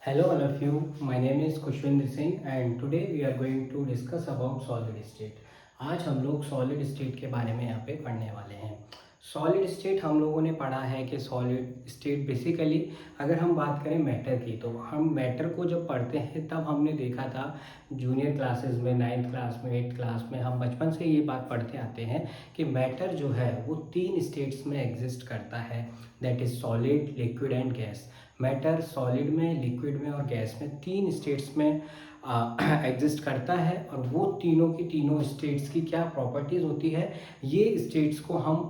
Hello all of you, my name is Kushwinder Singh and today we are going to discuss about solid state. आज हम लोग solid state के बारे में यहाँ पे पढ़ने वाले हैं। सॉलिड स्टेट हम लोगों ने पढ़ा है कि सॉलिड स्टेट बेसिकली अगर हम बात करें मैटर की तो हम मैटर को जब पढ़ते हैं तब हमने देखा था जूनियर क्लासेस में, 9th क्लास में, 8th क्लास में हम बचपन से ये बात पढ़ते आते हैं कि मैटर जो है वो 3 स्टेट्स में एग्जिस्ट करता है, that is solid, liquid and gas. Matter solid में, लिक्विड में और गैस में 3 स्टेट्स में एग्जिस्ट करता है और वो तीनों की तीनों स्टेट्स की क्या प्रॉपर्टीज़ होती है ये स्टेट्स को हम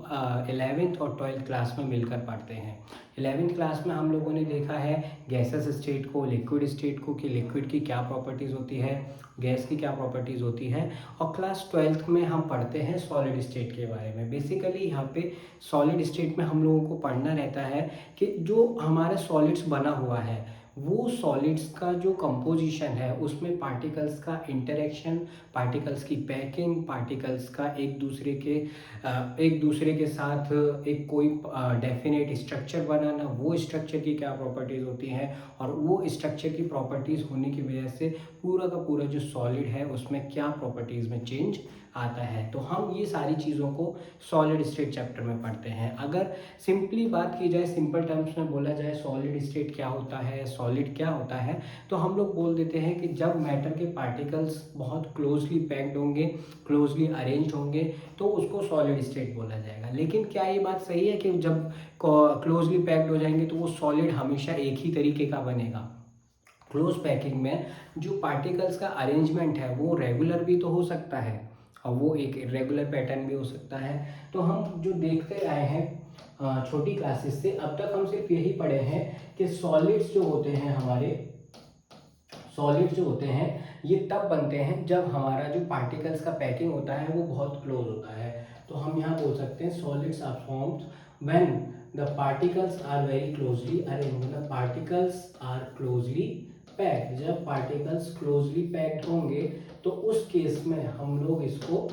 11th और 12th क्लास में मिलकर पढ़ते हैं। 11th क्लास में हम लोगों ने देखा है गैसेस स्टेट को, लिक्विड स्टेट को कि लिक्विड की क्या प्रॉपर्टीज़ होती है, गैस की क्या प्रॉपर्टीज़ होती है, और क्लास 12th में हम पढ़ते हैं सॉलिड स्टेट के बारे में। बेसिकली यहाँ पे सॉलिड स्टेट में हम लोगों को पढ़ना रहता है कि जो हमारे सॉलिड्स बना हुआ है वो सॉलिड्स का जो कंपोजिशन है उसमें पार्टिकल्स का इंटरेक्शन, पार्टिकल्स की पैकिंग, पार्टिकल्स का एक दूसरे के साथ एक कोई डेफिनेट स्ट्रक्चर बनाना, वो स्ट्रक्चर की क्या प्रॉपर्टीज़ होती हैं और वो स्ट्रक्चर की प्रॉपर्टीज़ होने की वजह से पूरा का पूरा जो सॉलिड है उसमें क्या प्रॉपर्टीज़ में चेंज आता है। तो हम ये सारी चीज़ों को सॉलिड स्टेट चैप्टर में पढ़ते हैं। अगर सिंपली बात की जाए, सिंपल टर्म्स में बोला जाए सॉलिड स्टेट क्या होता है, सॉलिड क्या होता है, तो हम लोग बोल देते हैं कि जब मैटर के पार्टिकल्स बहुत क्लोजली पैक्ड होंगे, क्लोजली अरेंज होंगे तो उसको सॉलिड स्टेट बोला जाएगा। लेकिन क्या ये बात सही है कि जब क्लोजली पैक्ड हो जाएंगे तो वो सॉलिड हमेशा एक ही तरीके का बनेगा? क्लोज पैकिंग में जो पार्टिकल्स का अरेंजमेंट है वो रेगुलर भी तो हो सकता है और वो एक इरेगुलर पैटर्न भी हो सकता है। तो हम जो देखते आए हैं छोटी क्लासेस से अब तक हम सिर्फ यही पढ़े हैं कि सॉलिड्स जो होते हैं हमारे, सॉलिड्स जो होते हैं ये तब बनते हैं जब हमारा जो पार्टिकल्स का पैकिंग होता है वो बहुत क्लोज होता है। तो हम यहाँ बोल सकते हैं solids are formed when the particles are very closely arranged, मतलब पार्टिकल्स आर क्लोजली पैक्ड। जब पार्टिकल्स क्लोजली पैक्ड होंगे तो उस केस में हम लोग इसको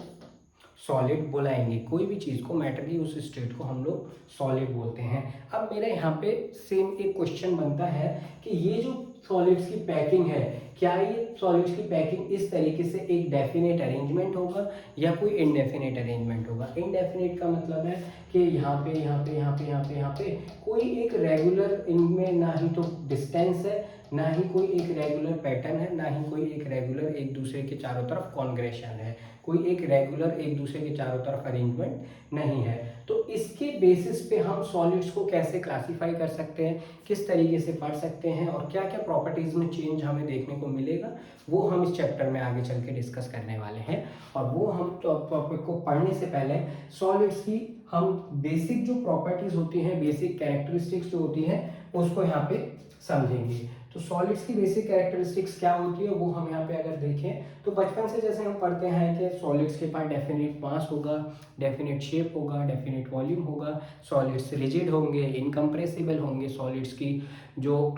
सॉलिड बुलाएंगे। कोई भी चीज़ को, मैटर की उस स्टेट को हम लोग सॉलिड बोलते हैं। अब मेरा यहाँ पे सेम एक क्वेश्चन बनता है कि ये जो सॉलिड्स की पैकिंग है, क्या ये सॉलिड्स की पैकिंग इस तरीके से एक डेफिनेट अरेंजमेंट होगा या कोई इनडेफिनेट अरेंजमेंट होगा? इनडेफिनेट का मतलब है कि यहाँ पे यहाँ पे यहाँ पे यहाँ पे यहाँ पे कोई एक रेगुलर इनमें ना ही तो डिस्टेंस है, ना ही कोई एक रेगुलर पैटर्न है, ना ही कोई एक रेगुलर एक दूसरे के चारों तरफ कॉन्ग्रेशन है, कोई एक रेगुलर एक दूसरे के चारों तरफ अरेंजमेंट नहीं है। तो इसके बेसिस पे हम सॉलिड्स को कैसे क्लासिफाई कर सकते हैं, किस तरीके से पढ़ सकते हैं और क्या क्या प्रॉपर्टीज में चेंज हमें देखने को मिलेगा, वो हम इस चैप्टर में आगे चल के डिस्कस करने वाले हैं। और वो हम टॉपिक को पढ़ने से पहले सॉलिड्स की हम बेसिक जो प्रॉपर्टीज होती हैं, बेसिक कैरेक्टरिस्टिक्स जो होती हैं उसको यहाँ पे समझेंगे। तो सॉलिड्स की बेसिक कैरेक्टरिस्टिक्स क्या होती है वो हम यहाँ पे अगर देखें तो बचपन से जैसे हम पढ़ते हैं कि सॉलिड्स के पास डेफिनेट मास होगा, डेफिनेट शेप होगा, डेफिनेट वॉल्यूम होगा, सॉलिड्स रिजिड होंगे, इनकम्प्रेसिबल होंगे, सॉलिड्स की जो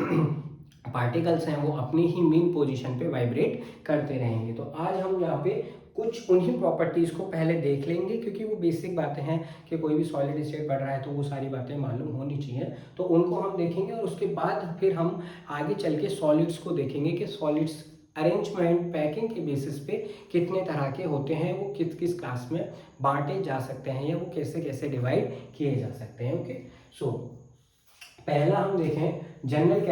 पार्टिकल्स हैं वो अपनी ही मीन पोजीशन पे वाइब्रेट करते रहेंगे। तो आज हम यहाँ पे कुछ उन्हीं प्रॉपर्टीज़ को पहले देख लेंगे क्योंकि वो बेसिक बातें हैं कि कोई भी सॉलिड स्टेट पढ़ रहा है तो वो सारी बातें मालूम होनी चाहिए। तो उनको हम देखेंगे और उसके बाद फिर हम आगे चल के सॉलिड्स को देखेंगे कि सॉलिड्स अरेंजमेंट, पैकिंग के बेसिस पे कितने तरह के होते हैं, वो किस किस क्लास में बांटे जा सकते हैं या वो कैसे कैसे डिवाइड किए जा सकते हैं। ओके, सो पहला हम देखें जनरल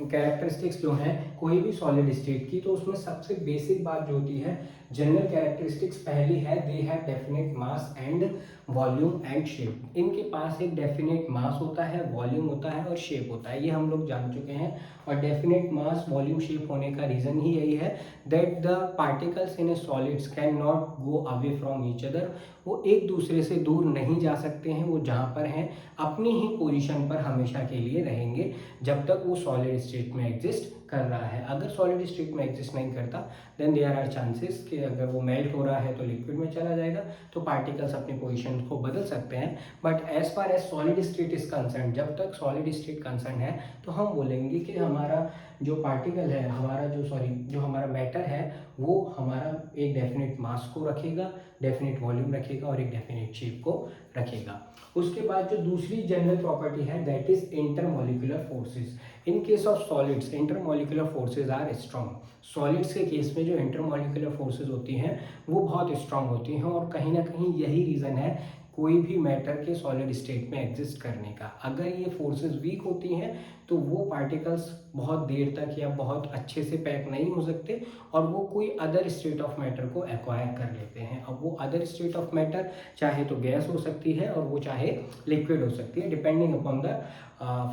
कैरेक्टरिस्टिक्स जो हैं कोई भी सॉलिड स्टेट की, तो उसमें सबसे बेसिक बात जो होती है जनरल कैरेक्टरिस्टिक्स पहली है they have definite mass and volume and shape. इनके पास एक डेफिनेट मास होता है, वॉल्यूम होता है और शेप होता है, ये हम लोग जान चुके हैं। और डेफिनेट मास, वॉल्यूम, शेप होने का रीजन ही यही है that the particles in A solids can not go away from each other. वो एक दूसरे से दूर नहीं जा सकते हैं, वो जहाँ पर हैं अपनी ही पोजीशन पर हमेशा के लिए रहेंगे जब तक वो सॉलिड स्टेट में एग्जिस्ट कर रहा है। अगर सॉलिड स्टेट में एग्जिस्ट नहीं करता देन देयर आर चांसेस कि अगर वो मेल्ट हो रहा है तो लिक्विड में चला जाएगा, तो पार्टिकल्स अपनी पोजीशन को बदल सकते हैं। But as far as solid state is concern, जब तक सॉलिड स्टेट कंसर्न है तो हम बोलेंगे कि हमारा जो पार्टिकल है, हमारा जो हमारा मैटर है वो हमारा एक डेफिनेट मास को रखेगा, डेफिनेट वॉल्यूम रखेगा और एक डेफिनेट शेप को रखेगा। उसके बाद जो दूसरी जनरल प्रॉपर्टी है that is intermolecular forces. In case of solids intermolecular forces are strong. Solids के केस में जो इंटरमॉलिक्यूलर फोर्सेस होती हैं वो बहुत स्ट्रांग होती हैं, और कहीं ना कहीं यही रीज़न है कोई भी मैटर के सॉलिड स्टेट में एग्जिस्ट करने का। अगर ये फोर्सेस वीक होती हैं तो वो पार्टिकल्स बहुत देर तक या बहुत अच्छे से पैक नहीं हो सकते और वो कोई अदर स्टेट ऑफ मैटर को एक्वायर कर लेते हैं। अब वो अदर स्टेट ऑफ मैटर चाहे तो गैस हो सकती है और वो चाहे लिक्विड हो सकती है, depending upon the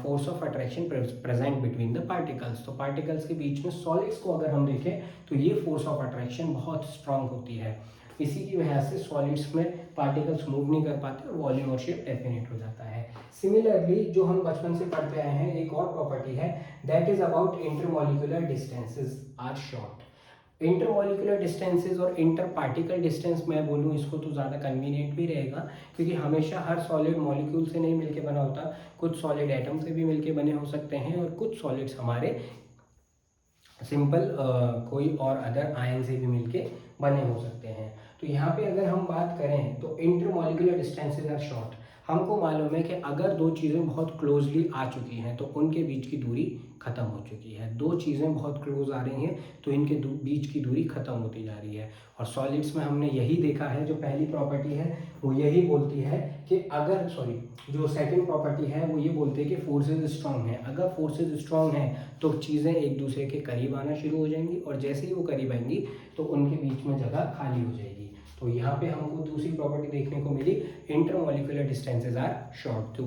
force of attraction present between the particles. तो पार्टिकल्स के बीच में सॉलिड्स को अगर हम देखें तो ये फोर्स ऑफ अट्रैक्शन बहुत स्ट्रांग होती है। इसी की वजह से सॉलिड्स में पार्टिकल्स मूव नहीं कर पाते और वॉल्यूम और शेप डेफिनेट हो जाता है। सिमिलरली जो हम बचपन से पढ़ते आए हैं एक और प्रॉपर्टी है that is about intermolecular distances are short. Intermolecular distances और इंटर पार्टिकल डिस्टेंस मैं बोलूँ इसको तो ज़्यादा कन्वीनियंट भी रहेगा, क्योंकि हमेशा हर सॉलिड मॉलिक्यूल से नहीं मिलके बना होता, कुछ सॉलिड एटम से भी मिलके बने हो सकते हैं और कुछ सॉलिड्स हमारे सिंपल कोई और अदर आयन से भी मिलके बने हो सकते हैं। तो यहाँ पे अगर हम बात करें तो इंटरमॉलिक्यूलर डिस्टेंसेस आर शॉर्ट। हमको मालूम है कि अगर दो चीज़ें बहुत क्लोजली आ चुकी हैं तो उनके बीच की दूरी खत्म हो चुकी है। दो चीज़ें बहुत क्लोज आ रही हैं तो इनके बीच की दूरी खत्म होती जा रही है। और सॉलिड्स में हमने यही देखा है, जो पहली प्रॉपर्टी है वो यही बोलती है कि अगर जो सेकंड प्रॉपर्टी है वो ये बोलती है कि फोर्सेज स्ट्रांग हैं। अगर फोर्सेज स्ट्रांग हैं तो चीज़ें एक दूसरे के करीब आना शुरू हो जाएंगी और जैसे ही वो करीब आएंगी तो उनके बीच में जगह खाली हो जाएगी। तो यहाँ पे हमको दूसरी प्रॉपर्टी देखने को मिली, इंटरमॉलिक्यूलर डिस्टेंसेस आर शॉर्ट। तो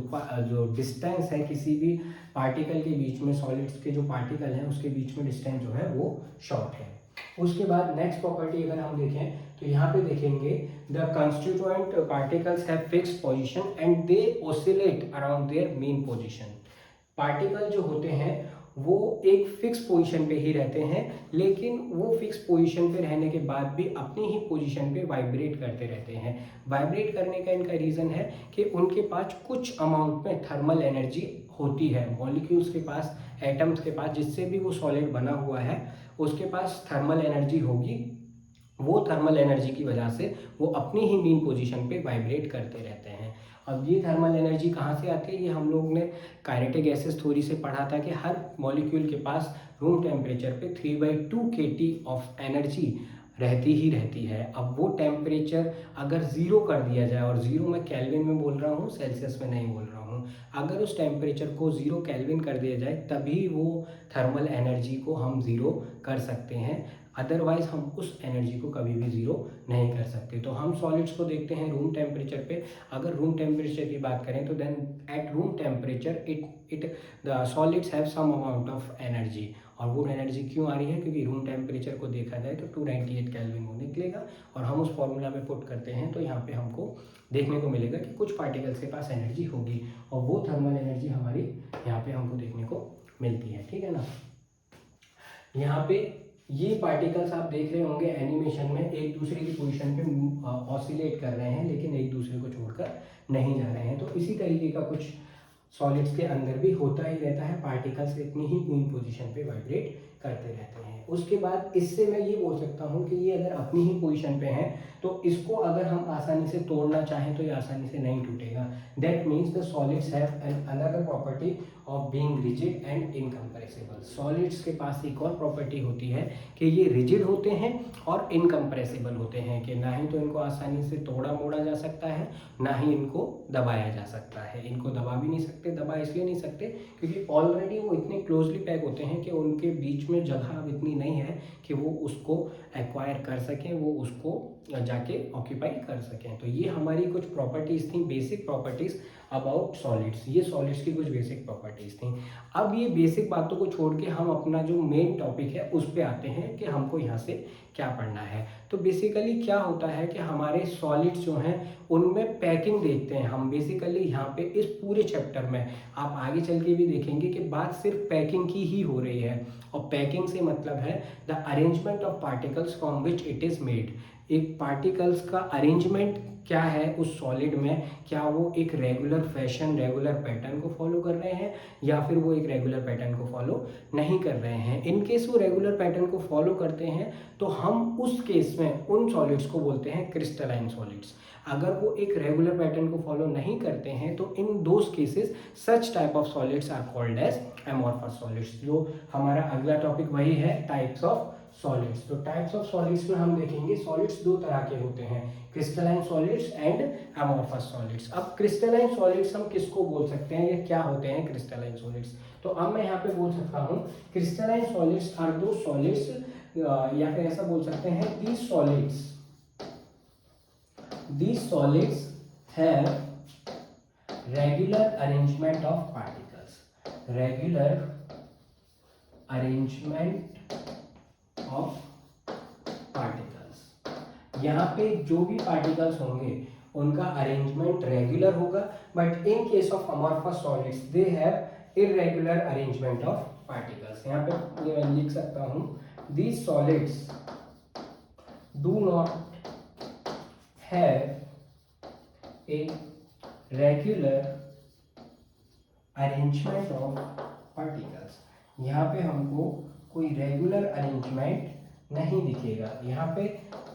जो डिस्टेंस है किसी भी पार्टिकल के बीच में, सॉलिड्स के जो पार्टिकल हैं उसके बीच में डिस्टेंस जो है वो शॉर्ट है। उसके बाद नेक्स्ट प्रॉपर्टी अगर हम देखें तो यहाँ पे देखेंगे the constituent particles have fixed position and they oscillate around their mean position. Particle जो होते हैं वो एक फिक्स पोजीशन पे ही रहते हैं, लेकिन वो फिक्स पोजीशन पे रहने के बाद भी अपनी ही पोजीशन पे वाइब्रेट करते रहते हैं। वाइब्रेट करने का इनका रीज़न है कि उनके पास कुछ अमाउंट में थर्मल एनर्जी होती है। मॉलिक्यूल्स के पास, एटम्स के पास, जिससे भी वो सॉलिड बना हुआ है उसके पास थर्मल एनर्जी होगी। वो थर्मल एनर्जी की वजह से वो अपनी ही मेन पोजीशन पे वाइब्रेट करते रहते हैं। अब ये थर्मल एनर्जी कहाँ से आती है, ये हम लोग ने काइनेटिक गैसेस थ्योरी से पढ़ा था कि हर मॉलिक्यूल के पास रूम टेम्परेचर पे 3/2 kT ऑफ एनर्जी रहती ही रहती है। अब वो टेम्परेचर अगर ज़ीरो कर दिया जाए, और ज़ीरो मैं केल्विन में बोल रहा हूँ, सेल्सियस में नहीं बोल रहा हूँ, अगर उस टेम्परेचर को 0 केल्विन कर दिया जाए तभी वो थर्मल एनर्जी को हम ज़ीरो कर सकते हैं, अदरवाइज हम उस एनर्जी को कभी भी ज़ीरो नहीं कर सकते। तो हम सॉलिड्स को देखते हैं रूम टेम्परेचर पे। अगर रूम टेम्परेचर की बात करें तो then at room temperature it the solids have some amount of energy. और वो एनर्जी क्यों आ रही है, क्योंकि रूम टेम्परेचर को देखा जाए तो 298 केल्विन वो निकलेगा और हम उस फॉर्मूला में पुट करते हैं तो यहाँ पे हमको देखने को मिलेगा कि कुछ पार्टिकल्स के पास एनर्जी होगी और वो थर्मल एनर्जी हमारी यहाँ पे हमको देखने को मिलती है। ठीक है ना। यहाँ पे ये पार्टिकल्स आप देख रहे होंगे एनिमेशन में एक दूसरे की पोजीशन पे ऑसिलेट कर रहे हैं, लेकिन एक दूसरे को छोड़कर नहीं जा रहे हैं। तो इसी तरीके का कुछ सॉलिड्स के अंदर भी होता ही रहता है, पार्टिकल्स इतनी ही मेन पोजीशन पे वाइब्रेट करते रहते हैं। उसके बाद इससे मैं ये बोल सकता हूँ कि ये अगर अपनी ही पोजीशन पे है तो इसको अगर हम आसानी से तोड़ना चाहें तो ये आसानी से नहीं टूटेगा। That means the solids have an another property of being rigid and incompressible. Solids के पास एक और प्रॉपर्टी होती है कि ये रिजिड होते हैं और इनकम्प्रेसिबल होते हैं, कि ना ही तो इनको आसानी से तोड़ा मोड़ा जा सकता है, ना ही इनको दबाया जा सकता है। इनको दबा भी नहीं सकते, दबा इसलिए नहीं सकते क्योंकि ऑलरेडी वो इतने क्लोजली पैक होते हैं कि उनके बीच में जगह अब इतनी नहीं है कि वो उसको एक्वायर कर सकें, वो उसको जाके ऑक्यूपाई कर सकें। तो ये हमारी कुछ प्रॉपर्टीज़ थी, बेसिक प्रॉपर्टीज़ अबाउट सॉलिड्स। ये सॉलिड्स की कुछ बेसिक प्रॉपर्टीज़ थी। अब ये बेसिक बातों को छोड़ के हम अपना जो मेन टॉपिक है उस पे आते हैं कि हमको यहाँ से क्या पढ़ना है। तो बेसिकली क्या होता है कि हमारे सॉलिड्स जो हैं उनमें पैकिंग देखते हैं हम। बेसिकली यहाँ पे इस पूरे चैप्टर में आप आगे चल के भी देखेंगे कि बात सिर्फ पैकिंग की ही हो रही है, और पैकिंग से मतलब है the arrangement of particles from which it is made. एक पार्टिकल्स का अरेंजमेंट क्या है उस सॉलिड में, क्या वो एक रेगुलर फैशन, रेगुलर पैटर्न को फॉलो कर रहे हैं या फिर वो एक रेगुलर पैटर्न को फॉलो नहीं कर रहे हैं। इन केस वो रेगुलर पैटर्न को फॉलो करते हैं तो हम उस केस में उन सॉलिड्स को बोलते हैं क्रिस्टलाइन सॉलिड्स। अगर वो एक रेगुलर पैटर्न को फॉलो नहीं करते हैं तो in those cases such type of solids are called as amorphous solids. जो हमारा अगला टॉपिक वही है, टाइप्स ऑफ सॉलिड्स। तो टाइप्स ऑफ सॉलिड्स में हम देखेंगे सॉलिड्स दो तरह के होते हैं, crystalline solids and amorphous solids. अब क्रिस्टलाइन सॉलिड्स हम किसको बोल सकते हैं या क्या होते हैं क्रिस्टलाइन सॉलिड्स? तो अब मैं यहाँ पे बोल सकता हूँ क्रिस्टलाइन सॉलिड्स आर दो सॉलिड्स, या फिर ऐसा बोल सकते हैं these solids have regular arrangement of particles, regular arrangement of particles। यहाँ पे जो भी पार्टिकल्स होंगे उनका अरेंजमेंट रेगुलर होगा, but in case of amorphous solids they have irregular arrangement of particles. यहाँ पे ये मैं लिख सकता हूँ, these solids do not have a regular arrangement of particles। यहाँ पे हमको कोई रेगुलर अरेंजमेंट नहीं दिखेगा, यहाँ पे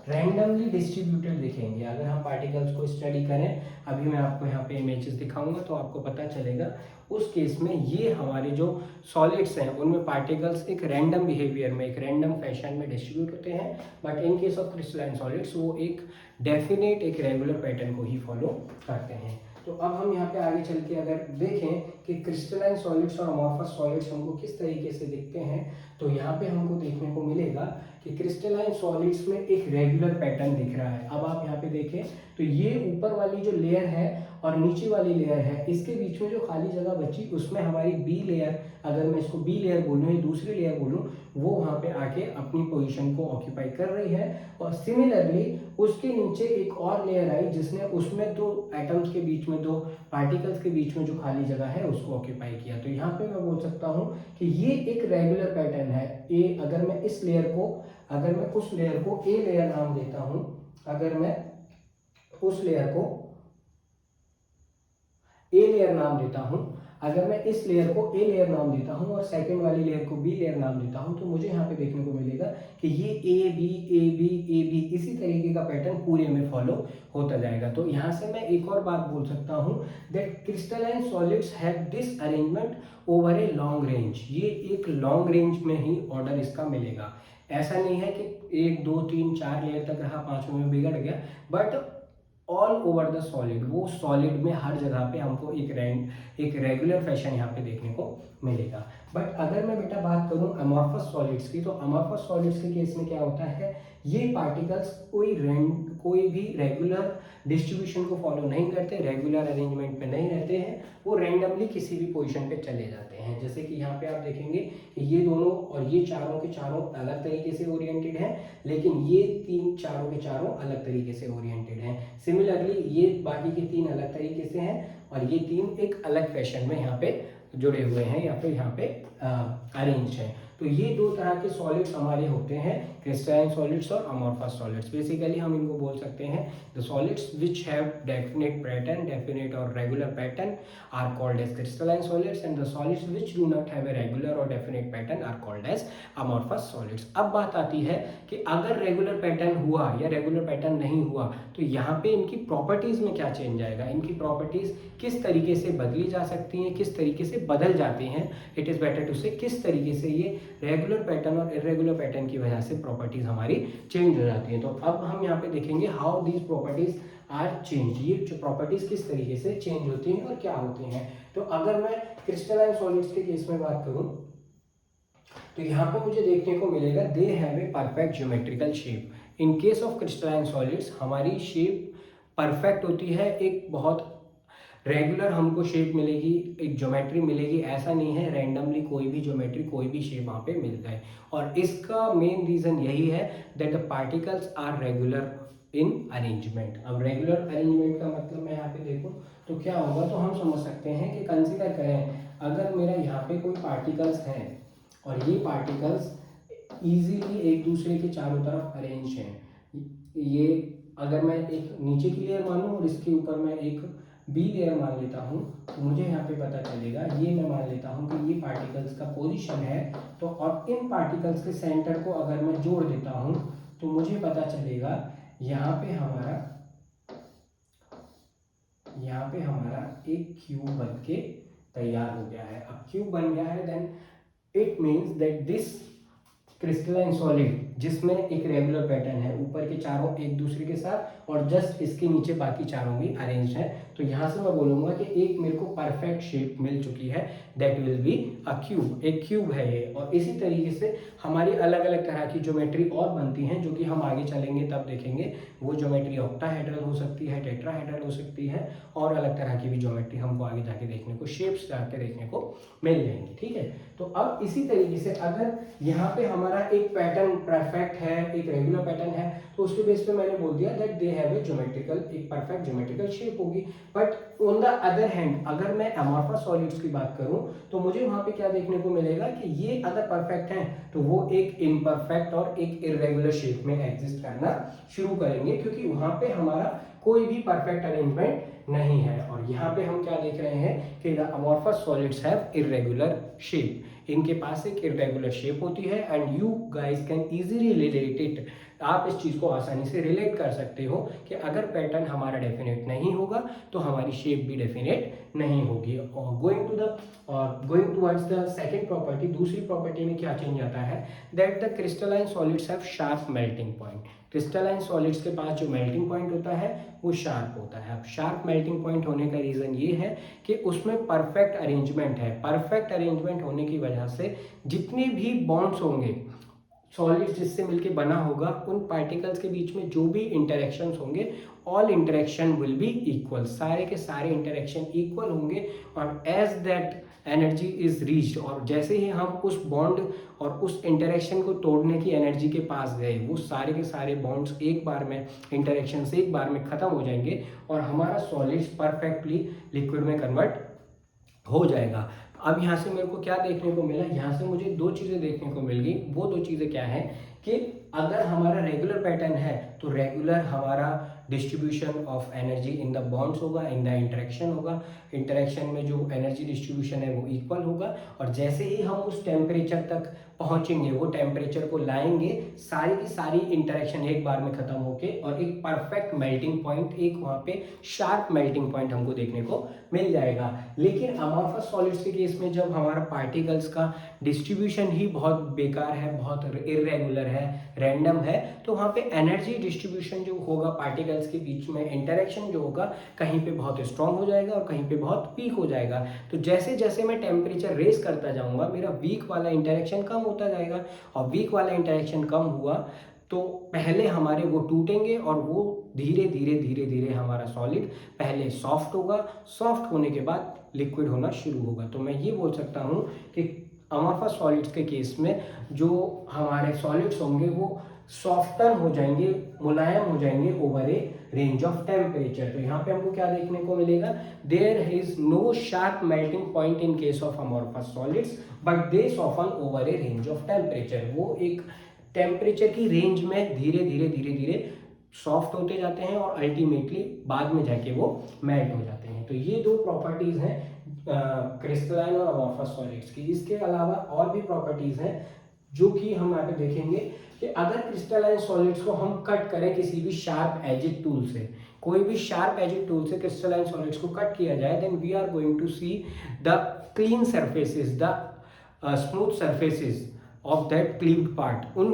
रैंडमली डिस्ट्रीब्यूटेड दिखेंगे। अगर हम पार्टिकल्स को स्टडी करें, अभी मैं आपको यहाँ पे इमेजेस दिखाऊंगा तो आपको पता चलेगा, उस केस में ये हमारे जो सॉलिड्स हैं उनमें पार्टिकल्स एक रैंडम बिहेवियर में, एक रैंडम फैशन में डिस्ट्रीब्यूट होते हैं, but in case of crystalline solids वो एक डेफिनेट, एक रेगुलर पैटर्न को ही फॉलो करते हैं। तो अब हम यहाँ पे आगे चल के अगर देखें कि क्रिस्टलाइन सॉलिड्स और अमॉर्फस सॉलिड्स हमको किस तरीके से दिखते हैं, तो यहाँ पे हमको देखने को मिलेगा कि क्रिस्टलाइन सॉलिड्स में एक रेगुलर पैटर्न दिख रहा है। अब आप यहाँ पे देखें तो ये ऊपर वाली जो लेयर है और नीचे वाली लेयर है, इसके बीच में जो खाली जगह बची उसमें हमारी बी लेयर, अगर मैं इसको बी लेयर बोलूँ या दूसरी लेयर बोलूँ, वो वहाँ पे आके अपनी पोजीशन को ऑक्यूपाई कर रही है। और सिमिलरली उसके नीचे एक और लेयर आई जिसने उसमें दो एटम्स के बीच में, दो पार्टिकल्स के बीच में जो खाली जगह है उसको ऑक्यूपाई किया। तो यहाँ पे मैं बोल सकता हूँ कि ये एक रेगुलर पैटर्न है। ए, अगर मैं इस लेयर को, अगर मैं उस लेयर को ए लेयर नाम देता हूँ, अगर मैं उस लेयर को ए लेयर नाम देता हूं, अगर मैं इस लेयर को ए लेयर नाम देता हूं और सेकंड वाली लेयर को बी लेयर नाम देता हूं, तो मुझे यहाँ पे देखने को मिलेगा कि ये A B A B A B इसी तरीके का पैटर्न पूरे में फॉलो होता जाएगा। तो यहाँ से मैं एक और बात बोल सकता हूँ, that crystalline solids have this arrangement over a long range. ये एक लॉन्ग रेंज में ही ऑर्डर इसका मिलेगा। ऐसा नहीं है कि 1 2 3 4 लेयर तक रहा, 5वें में बिगड़ गया, but all over the solid, वो सॉलिड में हर जगह पे हमको एक रेगुलर फैशन यहाँ पे देखने को मिलेगा। बट अगर मैं बेटा बात करूँ अमॉर्फस सॉलिड्स की, तो अमॉर्फस सॉलिड्स के केस में क्या होता है, ये पार्टिकल्स कोई भी रेगुलर डिस्ट्रीब्यूशन को फॉलो नहीं करते, रेगुलर अरेंजमेंट में नहीं रहते हैं, वो रैंडमली किसी भी पोजीशन पे चले जाते हैं। जैसे कि यहाँ पे आप देखेंगे कि ये दोनों और ये चारों के चारों अलग तरीके से ओरिएंटेड हैं, लेकिन ये तीन चारों के चारों अलग तरीके से ओरिएंटेड हैं। सिमिलरली ये बाकी के तीन अलग तरीके से हैं और ये तीन एक अलग फैशन में यहाँ पे जुड़े हुए हैं या फिर यहाँ पे अरेंज हैं। तो ये दो तरह के सॉलिड्स हमारे होते हैं, क्रिस्टलाइन सॉलिड्स और अमॉर्फस सॉलिड्स। बेसिकली हम इनको बोल सकते हैं the solids which have definite pattern, definite और regular pattern are called as crystalline solids, and the solids which do not have a regular और definite pattern are called as amorphous solids. अब बात आती है कि अगर रेगुलर पैटर्न हुआ या रेगुलर पैटर्न नहीं हुआ, तो यहाँ पे इनकी प्रॉपर्टीज में क्या चेंज आएगा, इनकी प्रॉपर्टीज किस तरीके से बदली जा सकती हैं, किस तरीके से बदल जाती हैं, इट इज़ बेटर टू से किस तरीके से ये रेगुलर पैटर्न और इरेगुलर पैटर्न की वजह से प्रॉपर्टीज हमारी चेंज हो जाती हैं। तो अब हम यहाँ पे देखेंगे how these properties are change, ये जो प्रॉपर्टीज किस तरीके से चेंज होती हैं और क्या होती हैं। तो अगर मैं क्रिस्टलाइन सॉलिड्स के केस में बात करूं, तो यहाँ पे मुझे देखने को मिलेगा they have a perfect geometrical shape. In case of crystalline solids हमारी शेप परफेक्ट होती है, एक बहुत रेगुलर हमको शेप मिलेगी, एक ज्योमेट्री मिलेगी। ऐसा नहीं है रैंडमली कोई भी ज्योमेट्री, कोई भी शेप वहाँ पे मिल जाए। और इसका मेन रीज़न यही है that the particles are regular in arrangement. अब रेगुलर अरेंजमेंट का मतलब मैं यहाँ पे देखूँ तो क्या होगा, तो हम समझ सकते हैं कि कंसिडर करें अगर मेरा यहाँ पे कोई पार्टिकल्स हैं और ये पार्टिकल्स ईजीली एक दूसरे के चारों तरफ अरेंज हैं, ये अगर मैं एक नीचे की लेयर मानूँ और इसके ऊपर मैं एक बी लेयर मान लेता हूँ, तो मुझे यहाँ पे पता चलेगा, ये मैं मान लेता हूँ कि ये पार्टिकल्स का पोजीशन है। तो और इन पार्टिकल्स के सेंटर को अगर मैं जोड़ देता हूँ तो मुझे पता चलेगा यहाँ पे हमारा एक क्यूब बन के तैयार हो गया है। अब क्यूब बन गया है, then it means that this crystalline solid जिसमें एक रेगुलर पैटर्न है, ऊपर के चारों एक दूसरे के साथ और जस्ट इसके नीचे बाकी चारों भी अरेंज है। तो यहाँ से मैं बोलूँगा कि एक मेरे को परफेक्ट शेप मिल चुकी है, that will be a cube. एक क्यूब है ये। और इसी तरीके से हमारी अलग अलग तरह की ज्योमेट्री और बनती हैं, जो कि हम आगे चलेंगे तब देखेंगे। वो ज्योमेट्री ऑक्टाहेड्रल हो सकती है, टेट्राहेड्रल हो सकती है, और अलग तरह की भी ज्योमेट्री हमको आगे जाके देखने को, शेप्स जाके देखने को मिल जाएंगी। ठीक है, तो अब इसी तरीके से अगर यहाँ पे हमारा एक पैटर्न परफेक्ट है, एक रेगुलर पैटर्न है, तो उसके बेस पे मैंने बोल दिया that they have a geometrical, एक परफेक्ट ज्योमेट्रिकल शेप होगी। But on the other hand अगर मैं अमॉर्फस सॉलिड्स की बात करूं तो मुझे वहां पे क्या देखने को मिलेगा कि ये अगर परफेक्ट हैं तो वो एक इम्परफेक्ट और एक इरेगुलर शेप में एग्जिस्ट करना शुरू करेंगे, क्योंकि वहां पे हमारा कोई भी परफेक्ट अरेंजमेंट नहीं है। और यहाँ पे हम क्या देख रहे हैं कि the amorphous solids have irregular shape, इनके पास एक इरेगुलर शेप होती है। And you guys can easily relate it, आप इस चीज़ को आसानी से रिलेट कर सकते हो कि अगर पैटर्न हमारा डेफिनेट नहीं होगा तो हमारी शेप भी डेफिनेट नहीं होगी। और going towards the second property, दूसरी प्रॉपर्टी में क्या चेंज आता है, that the crystalline solids have sharp melting point. Crystalline solids के पास जो मेल्टिंग पॉइंट होता है वो शार्प होता है। अब शार्प मेल्टिंग पॉइंट होने का रीज़न ये है कि उसमें परफेक्ट अरेंजमेंट है। परफेक्ट अरेंजमेंट होने की वजह से जितने भी बॉन्ड्स होंगे, सॉलिड्स जिससे मिलके बना होगा, उन पार्टिकल्स के बीच में जो भी इंटरेक्शंस होंगे, all interaction will be equal, सारे के सारे इंटरेक्शन इक्वल होंगे। और as that energy is reached, और जैसे ही हम उस बॉन्ड और उस इंटरेक्शन को तोड़ने की एनर्जी के पास गए, वो सारे के सारे बॉन्ड्स एक बार में, इंटरेक्शन से एक बार में खत्म हो जाएंगे और हमारा सॉलिड्स परफेक्टली लिक्विड में कन्वर्ट हो जाएगा। अब यहाँ से मेरे को क्या देखने को मिला, यहाँ से मुझे दो चीज़ें देखने को मिल गई। वो दो चीज़ें क्या है कि अगर हमारा रेगुलर पैटर्न है तो रेगुलर हमारा distribution of energy in the bonds होगा, इन द इंटरेक्शन होगा। इंटरेक्शन में जो एनर्जी डिस्ट्रीब्यूशन है वो इक्वल होगा। और जैसे ही हम उस टेम्परेचर तक पहुंचेंगे, वो टेम्परेचर को लाएंगे, सारी की सारी इंटरेक्शन एक बार में खत्म होके और एक परफेक्ट मेल्टिंग पॉइंट, एक वहाँ पे शार्प मेल्टिंग पॉइंट हमको देखने को मिल जाएगा। लेकिन अमॉर्फस सॉलिड्स के केस में जब हमारा पार्टिकल्स का डिस्ट्रीब्यूशन ही बहुत बेकार है, बहुत इरेगुलर है, रैंडम है, तो वहाँ पे एनर्जी डिस्ट्रीब्यूशन जो होगा, पार्टिकल्स के बीच में इंटरेक्शन जो होगा, कहीं पे बहुत स्ट्रांग हो जाएगा और कहीं पे बहुत वीक हो जाएगा। तो जैसे जैसे मैं टेम्परेचर रेस करता जाऊंगा, मेरा वीक वाला इंटरेक्शन कम होता जाएगा, और वीक वाला इंटरेक्शन कम हुआ तो पहले हमारे वो टूटेंगे और वो धीरे धीरे धीरे धीरे हमारा सॉलिड पहले सॉफ्ट होगा, सॉफ्ट होने के बाद लिक्विड होना शुरू होगा। तो मैं ये बोल सकता हूँ कि अमॉर्फस सॉलिड्स के केस में जो हमारे सॉलिड्स होंगे वो सॉफ्टन हो जाएंगे, मुलायम हो जाएंगे over a range of temperature. तो यहाँ पे हमको क्या देखने को मिलेगा, there is no sharp melting point in case of amorphous solids but they soften over a range of temperature. वो एक टेम्परेचर की रेंज में धीरे धीरे धीरे धीरे सॉफ्ट होते जाते हैं और अल्टीमेटली बाद में जाके वो मेल्ट हो जाते हैं। तो ये दो प्रॉपर्टीज हैं क्रिस्टलाइन और अमॉर्फस सॉलिड्स की। इसके अलावा और भी प्रॉपर्टीज हैं जो कि हम यहाँ पे देखेंगे कि अगर क्रिस्टलाइन सॉलिड्स को हम कट करें किसी भी शार्प एजेड टूल से, कोई भी शार्प एजेड टूल से क्रिस्टलाइन सॉलिड्स को कट किया जाए, then we are going to see the clean surfaces, the smooth surfaces of that cleaved part. उन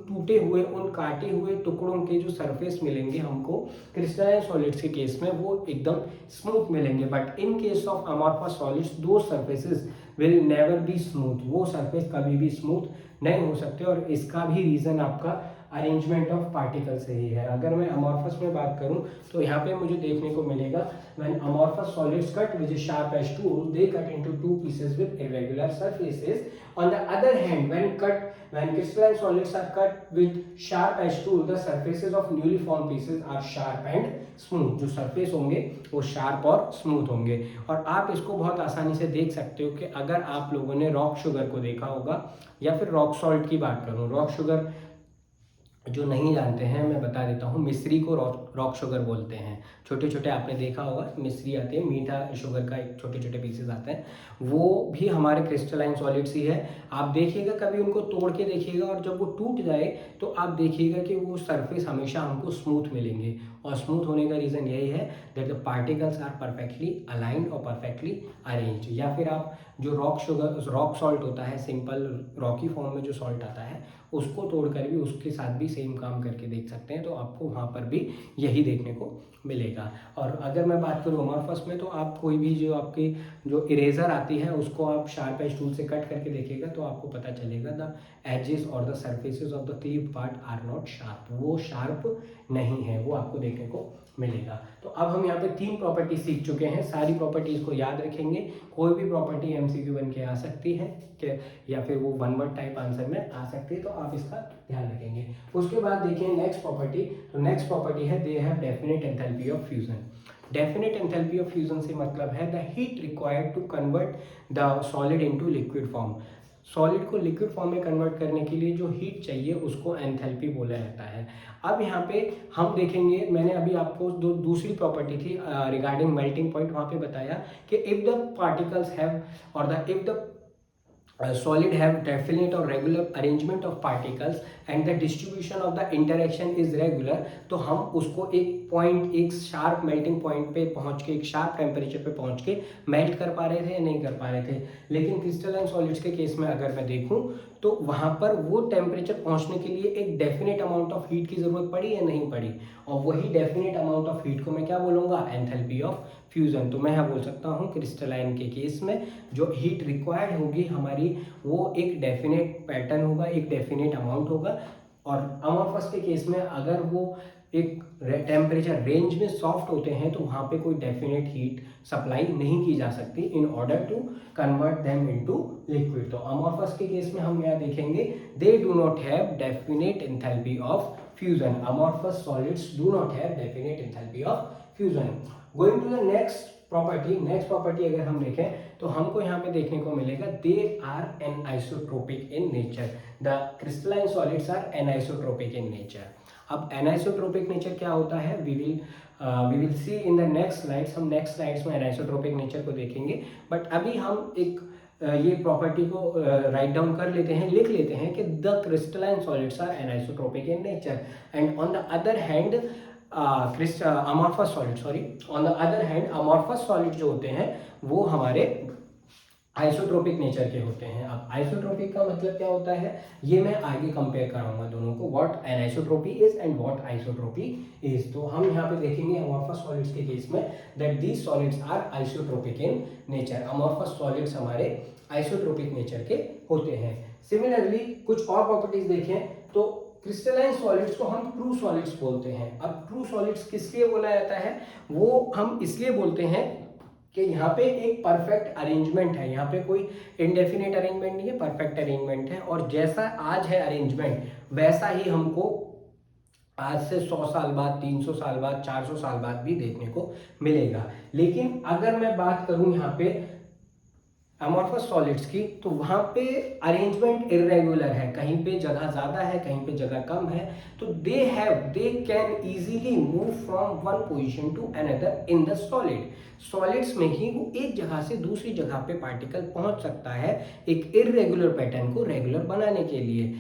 टूटे हुए, उन काटे हुए टुकड़ों के जो सरफेस मिलेंगे हमको क्रिस्टलाइन सॉलिड्स के केस में, वो एकदम स्मूथ मिलेंगे। But in case of amorphous solids दो surfaces will never be smooth, वो सरफेस कभी भी स्मूथ नहीं हो सकते। और इसका भी रीजन आपका अरेंजमेंट ऑफ पार्टिकल से ही है। अगर मैं अमॉर्फस में बात करूं तो यहाँ पे मुझे देखने को मिलेगा when amorphous solids cut with sharp edge tool, they cut into two pieces with irregular surfaces. On the other hand, when crystalline solids are cut with sharp edge tool, the surfaces of newly formed pieces are sharp and smooth. जो surface होंगे वो sharp और smooth होंगे। और आप इसको बहुत आसानी से देख सकते हो कि अगर आप लोगों ने रॉक शुगर को देखा होगा, या फिर रॉक सॉल्ट की बात करूँ, रॉक शुगर जो नहीं जानते हैं मैं बता देता हूँ, मिश्री को रॉक शुगर बोलते हैं। छोटे छोटे आपने देखा होगा मिश्री आती है, मीठा शुगर का एक छोटे छोटे पीसेस आते हैं, वो भी हमारे क्रिस्टलाइन सॉलिड्स ही है। आप देखिएगा कभी उनको तोड़ के देखिएगा और जब वो टूट जाए तो आप देखिएगा कि वो सरफेस हमेशा हमको स्मूथ मिलेंगे। और स्मूथ होने का रीज़न यही है that the particles are perfectly aligned और परफेक्टली अरेंज्ड। या फिर आप जो रॉक सॉल्ट होता है, सिंपल रॉकी फॉर्म में जो सॉल्ट आता है, उसको तोड़कर भी उसके साथ भी सेम काम करके देख सकते हैं, तो आपको वहाँ पर भी यही देखने को मिलेगा। और अगर मैं बात करूँ अमॉर्फस में, तो आप कोई भी जो आपकी जो इरेजर आती है उसको आप शार्प एज टूल से कट करके देखिएगा तो आपको पता चलेगा द एजेस और the surfaces of the cleave part are not sharp, वो शार्प नहीं है, वो आपको देखने को मिलेगा। तो अब हम यहाँ पे 3 प्रॉपर्टी सीख चुके हैं, सारी प्रॉपर्टीज को याद रखेंगे। कोई भी प्रॉपर्टी एमसीक्यू बन के आ सकती है कि या फिर वो 1 वर्ड टाइप आंसर में आ सकती है, तो आप इसका ध्यान रखेंगे। उसके बाद देखिए नेक्स्ट प्रॉपर्टी, तो नेक्स्ट प्रॉपर्टी है they have definite enthalpy of fusion. Definite enthalpy of fusion से मतलब है the heat required to convert the solid into liquid form. Solid को लिक्विड फॉर्म में कन्वर्ट करने के लिए जो हीट चाहिए उसको एंथैल्पी बोला जाता है। अब यहाँ पे हम देखेंगे, मैंने अभी आपको दूसरी प्रॉपर्टी थी रिगार्डिंग मेल्टिंग पॉइंट, वहाँ पे बताया कि इफ द पार्टिकल्स हैव और the if the solid have definite or regular arrangement of particles and the distribution of the interaction is regular, तो हम उसको एक पॉइंट, एक शार्प मेल्टिंग पॉइंट पे पहुंच के, एक शार्प टेम्परेचर पे पहुंच के मेल्ट कर पा रहे थे या नहीं कर पा रहे थे। लेकिन क्रिस्टलाइन सॉलिड्स के केस में अगर मैं देखूं तो वहां पर वो टेम्परेचर पहुंचने के लिए एक डेफिनेट अमाउंट ऑफ हीट की जरूरत पड़ी या नहीं पड़ी, और वही डेफिनेट अमाउंट ऑफ हीट को मैं क्या बोलूँगा, एंथैल्पी ऑफ फ्यूजन। तो मैं यहाँ बोल सकता हूँ क्रिस्टलाइन के केस में जो हीट रिक्वायर्ड होगी हमारी, वो एक डेफिनेट पैटर्न होगा, एक डेफिनेट अमाउंट होगा। और अमॉर्फस के केस में अगर वो एक टेम्परेचर रेंज में सॉफ्ट होते हैं तो वहाँ पे कोई डेफिनेट हीट सप्लाई नहीं की जा सकती in order to convert them into liquid. तो अमॉर्फस के केस में हम यहाँ देखेंगे they do not have definite enthalpy of fusion. Amorphous solids do not have definite enthalpy of fusion. Going to the next property, next property अगर हम देखें तो हमको यहाँ पे देखने को मिलेगा they are anisotropic in nature. The crystalline solids are anisotropic in nature. अब एनआइसोट्रोपिक नेचर क्या होता है, we will see in the next slides. हम नेक्स्ट स्लाइड्स में एनआइसोट्रोपिक नेचर को देखेंगे, बट अभी हम एक ये प्रॉपर्टी को राइट डाउन कर लेते हैं, लिख लेते हैं कि the crystalline solids are anisotropic in nature and on the other hand amorphous solid, sorry, on the other hand amorphous solid जो होते हैं वो हमारे आइसोट्रोपिक नेचर के होते हैं। अब आइसोट्रोपिक का मतलब क्या होता है, ये मैं आगे कंपेयर कराऊंगा दोनों को, what anisotropy is and what isotropy is. तो हम यहाँ पे देखेंगे अमॉर्फस सॉलिड्स के केस में that these solids are isotropic in nature. Amorphous solids हमारे आइसोट्रोपिक नेचर के होते हैं। सिमिलरली कुछ और प्रॉपर्टीज देखें तो क्रिस्टलाइन सॉलिड्स को हम ट्रू सॉलिड्स बोलते हैं। अब ट्रू सॉलिड्स किस लिए बोला जाता है, वो हम इसलिए बोलते हैं कि यहाँ पे एक परफेक्ट अरेंजमेंट है, यहाँ पे कोई इनडेफिनेट अरेंजमेंट नहीं है, परफेक्ट अरेंजमेंट है, और जैसा आज है अरेंजमेंट वैसा ही हमको आज से 100 साल बाद, 300 साल बाद, 400 साल बाद भी देखने को मिलेगा। लेकिन अगर मैं बात करूं यहाँ पे अमॉर्फस सॉलिड्स की, तो वहाँ पे अरेंजमेंट इरेगुलर है, कहीं पे जगह ज़्यादा है, कहीं पे जगह कम है। तो they can easily move from one position to another in the solid. Solids में ही वो एक जगह से दूसरी जगह पे पार्टिकल पहुंच सकता है एक इरेगुलर पैटर्न को रेगुलर बनाने के लिए।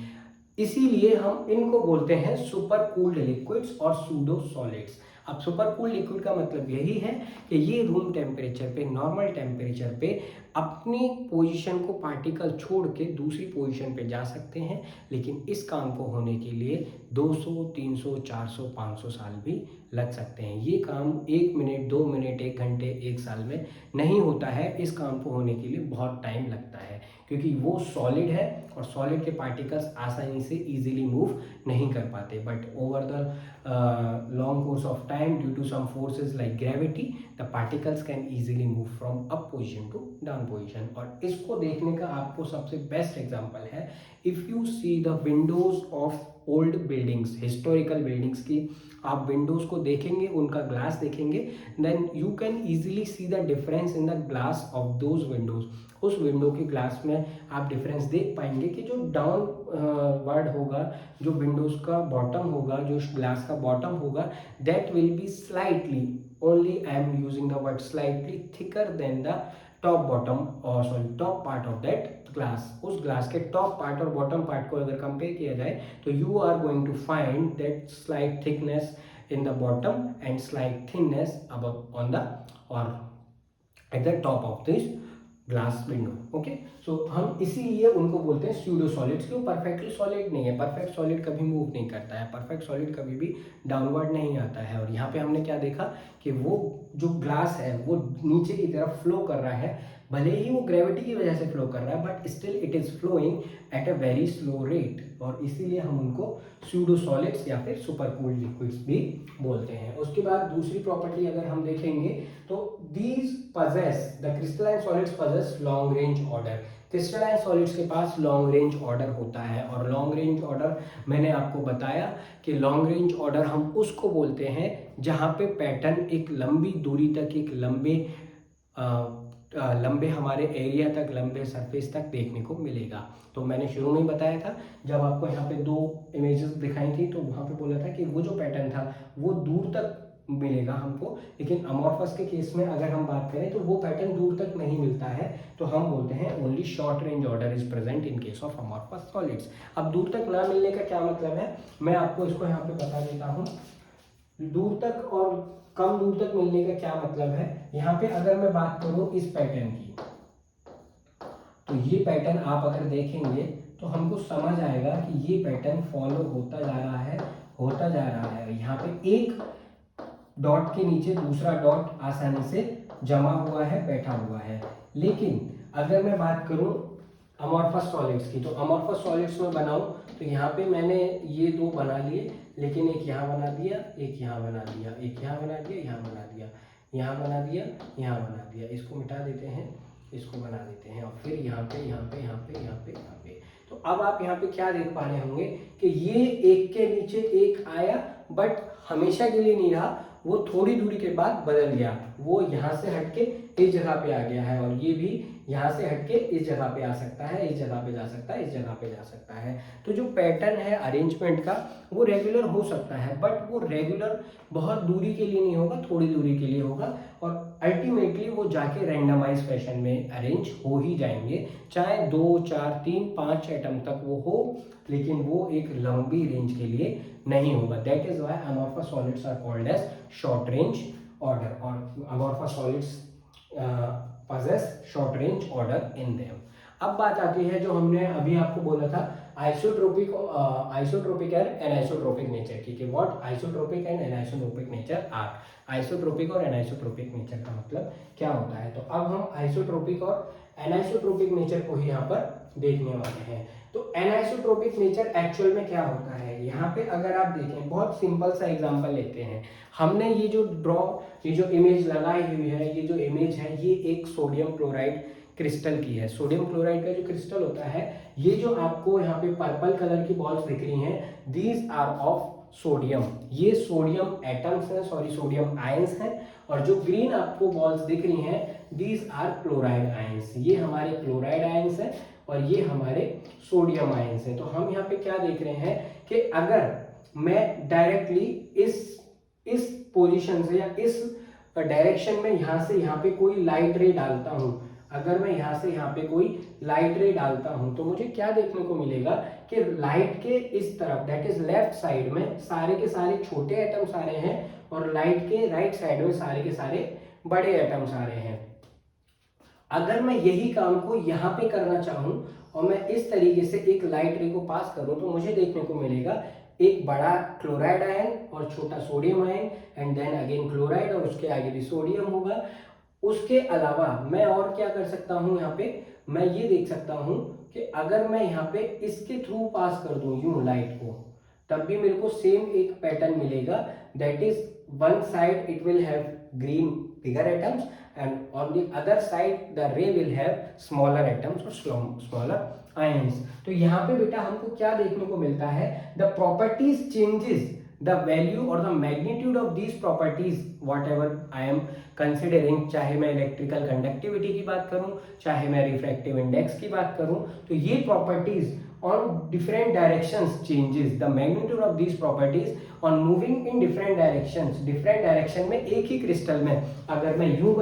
इसीलिए हम इनको बोलते हैं सुपर कूल्ड लिक्विड्स और सूडो सॉलिड्स। अब सुपर कूल लिक्विड का मतलब यही है कि ये रूम टेम्परेचर पे, नॉर्मल टेम्परेचर पे अपनी पोजीशन को पार्टिकल छोड़ के दूसरी पोजीशन पे जा सकते हैं, लेकिन इस काम को होने के लिए 200, 300, 400, 500 साल भी लग सकते हैं। ये काम 1 मिनट, 2 मिनट, 1 घंटे, 1 साल में नहीं होता है। इस काम को होने के लिए बहुत टाइम लगता है, क्योंकि वो सॉलिड है और सॉलिड के पार्टिकल्स आसानी से इजीली मूव नहीं कर पाते। But over the long course of time due to some forces like gravity, the particles can easily move from up position to down position. और इसको देखने का आपको सबसे बेस्ट एग्जांपल है, if you see the windows of old buildings, historical buildings की आप windows को देखेंगे, उनका ग्लास देखेंगे, then you can easily see the difference in the glass of those windows. उस विंडो के ग्लास में आप डिफरेंस देख पाएंगे कि जो डाउन वर्ड होगा, जो विंडोज का बॉटम होगा, जो ग्लास का बॉटम होगा, that will be slightly, only I am using the word slightly, thicker than the top bottom और sorry top part of that glass. उस ग्लास के टॉप पार्ट और बॉटम पार्ट को अगर कंपेयर किया जाए तो you are going to find that slight thickness in the bottom and slight thinness above on the or at the top of this glass window. Okay, so हम इसीलिए उनको बोलते हैं स्यूडो सॉलिड्स। क्यों? परफेक्टली सॉलिड नहीं है, perfect solid कभी move नहीं करता है, परफेक्ट सॉलिड कभी भी डाउनवर्ड नहीं आता है। और यहाँ पे हमने क्या देखा कि वो जो ग्लास है वो नीचे की तरफ फ्लो कर रहा है, भले ही वो ग्रेविटी की वजह से फ्लो कर रहा है, but still it is flowing at a very slow rate, और इसीलिए हम उनको स्यूडो सॉलिड्स या फिर सुपर कूल्ड लिक्विड्स भी बोलते हैं। उसके बाद दूसरी प्रॉपर्टी अगर हम देखेंगे तो these possess the crystalline solids possess long range order. Crystalline solids के पास लॉन्ग रेंज ऑर्डर होता है, और लॉन्ग रेंज ऑर्डर मैंने आपको बताया कि लॉन्ग रेंज ऑर्डर हम उसको बोलते हैं जहाँ पे पैटर्न एक लंबी दूरी तक, एक लंबे हमारे एरिया तक, लंबे सरफेस तक देखने को मिलेगा। तो मैंने शुरू में ही बताया था, जब आपको यहाँ पे दो इमेजेस दिखाई थी तो वहाँ पे बोला था कि वो जो पैटर्न था वो दूर तक मिलेगा हमको, लेकिन अमॉर्फस के केस में अगर हम बात करें तो वो पैटर्न दूर तक नहीं मिलता है, तो हम बोलते हैं only short range order is present in case of amorphous solids. अब दूर तक ना मिलने का क्या मतलब है, मैं आपको इसको यहाँ पे बता देता हूँ। दूर तक और कम दूर तक मिलने का क्या मतलब है, यहाँ पे अगर मैं बात करूँ इस पैटर्न की, तो ये पैटर्न आप अगर देखेंगे तो हमको समझ आएगा कि ये पैटर्न फॉलो होता जा रहा है, होता जा रहा है। यहाँ पे एक डॉट के नीचे दूसरा डॉट आसानी से जमा हुआ है, बैठा हुआ है। लेकिन अगर मैं बात करूं अमॉर्फस सॉलिड्स की, तो अमॉर्फस सॉलिड्स में बनाऊं तो यहाँ पे मैंने ये दो बना लिए, लेकिन एक यहाँ बना दिया, एक यहाँ बना दिया, एक यहाँ बना दिया, यहाँ बना दिया, यहाँ बना दिया, यहाँ बना दिया, इसको मिटा देते हैं, इसको बना देते हैं, और फिर यहाँ पे, यहाँ पे, यहाँ पे, यहाँ पे, यहाँ पे। तो अब आप यहाँ पे क्या देख पा रहे होंगे कि ये एक के नीचे एक आया, बट हमेशा के लिए नहीं रहा, वो थोड़ी दूरी के बाद बदल गया, वो यहाँ से हटके इस जगह पे आ गया है, और ये भी यहाँ से हटके इस जगह पे आ सकता है, इस जगह पे जा सकता है, इस जगह पे जा सकता है। तो जो पैटर्न है अरेंजमेंट का वो रेगुलर हो सकता है, बट वो रेगुलर बहुत दूरी के लिए नहीं होगा, थोड़ी दूरी के लिए होगा, और अल्टीमेटली वो जाके रैंडमाइज फैशन में अरेंज हो ही जाएंगे, चाहे 2, 4, 3, 5 एटम तक वो हो, लेकिन वो एक लंबी रेंज के लिए नहीं होगा। That is why amorphous solids are called as short range order, और amorphous solids possess short range order in them। अब बात आती है जो हमने अभी आपको बोला था आइसोट्रोपिक एंड एनाइसोट्रोपिक नेचर की, कि what isotropic and anisotropic nature are. Isotropic और एनाइसोट्रोपिक नेचर का मतलब क्या होता है, तो अब हम आइसोट्रोपिक और एनाइसोट्रोपिक नेचर को ही यहाँ पर देखने वाले हैं। तो एनाइसोट्रोपिक नेचर एक्चुअल में क्या होता है, यहाँ पे अगर आप देखें, बहुत सिंपल सा एग्जांपल लेते हैं। हमने ये जो इमेज लगाई हुई है, ये जो इमेज है, ये एक सोडियम क्लोराइड क्रिस्टल की है। सोडियम क्लोराइड का जो क्रिस्टल होता है, ये जो आपको यहाँ पे पर्पल कलर की बॉल्स दिख रही हैं, दीज आर ऑफ सोडियम। ये सोडियम एटम्स हैं, सॉरी सोडियम आयंस हैं, और जो ग्रीन आपको बॉल्स दिख रही हैं, दीज आर क्लोराइड आयंस। ये हमारे क्लोराइड आयंस हैं और ये हमारे सोडियम आयंस हैं। तो हम यहाँ पे क्या देख रहे हैं कि अगर मैं डायरेक्टली इस पोजीशन से या इस डायरेक्शन में यहाँ से यहाँ पे कोई लाइट रे डालता हूँ, अगर मैं यहाँ से यहाँ पे कोई लाइट रे डालता हूँ, तो मुझे क्या देखने को मिलेगा कि लाइट के इस तरफ, दैट इज लेफ्ट साइड में, सारे के सारे छोटे एटम्स आ रहे हैं, और लाइट के राइट साइड में सारे के सारे बड़े एटम्स आ रहे हैं। अगर मैं यही काम को यहाँ पे करना चाहूँ और मैं इस तरीके से एक लाइट रे को पास करूँ, तो मुझे देखने को मिलेगा एक बड़ा क्लोराइड आयन और छोटा sodium ion, and then again chloride, और उसके आगे भी सोडियम होगा। उसके अलावा मैं और क्या कर सकता हूँ, यहाँ पे मैं ये देख सकता हूँ कि अगर मैं यहाँ पे इसके थ्रू पास कर दूं यूं लाइट को, तब भी मेरे को सेम एक पैटर्न मिलेगा। That is one side it will have green bigger atoms, and on the other side the ray will have smaller atoms or smaller ions. तो यहाँ पे बेटा हमको क्या देखने को मिलता है, the properties changes the value or the magnitude of these properties whatever I am considering, चाहे मैं इलेक्ट्रिकल कंडक्टिविटी की बात करूं, चाहे मैं रिफ्रैक्टिव इंडेक्स की बात करूं, तो ये properties on different directions changes the magnitude of these properties on moving in different directions. different direction में एक ही क्रिस्टल में अगर मैं यूं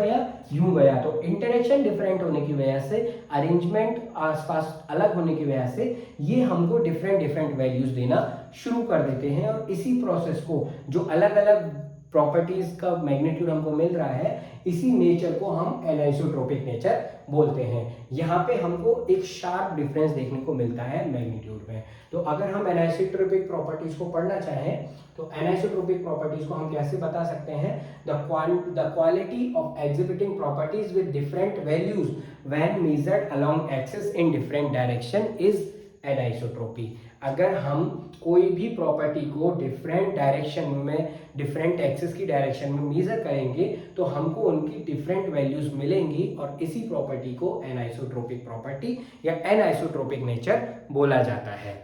गया तो इंटरेक्शन डिफरेंट होने की वजह से, अरेंजमेंट आसपास अलग होने की वजह से ये हमको डिफरेंट वैल्यूज देना शुरू कर देते हैं। और इसी प्रोसेस को जो अलग अलग प्रॉपर्टीज का मैग्नीट्यूड हमको मिल रहा है, इसी नेचर को हम एनाइसोट्रोपिक नेचर बोलते हैं। यहाँ पे हमको एक शार्प डिफरेंस देखने को मिलता है मैग्नीट्यूड में। तो अगर हम एनाइसोट्रोपिक प्रॉपर्टीज को पढ़ना चाहें तो एनाइसोट्रोपिक प्रॉपर्टीज को हम कैसे बता सकते हैं, the quality of exhibiting properties with different values when measured along axis in different direction is anisotropy. अगर हम कोई भी प्रॉपर्टी को डिफरेंट डायरेक्शन में, डिफरेंट एक्सिस की डायरेक्शन में मेजर करेंगे तो हमको उनकी डिफरेंट वैल्यूज मिलेंगी और इसी प्रॉपर्टी को एनाइसोट्रोपिक प्रॉपर्टी या एनाइसोट्रोपिक नेचर बोला जाता है।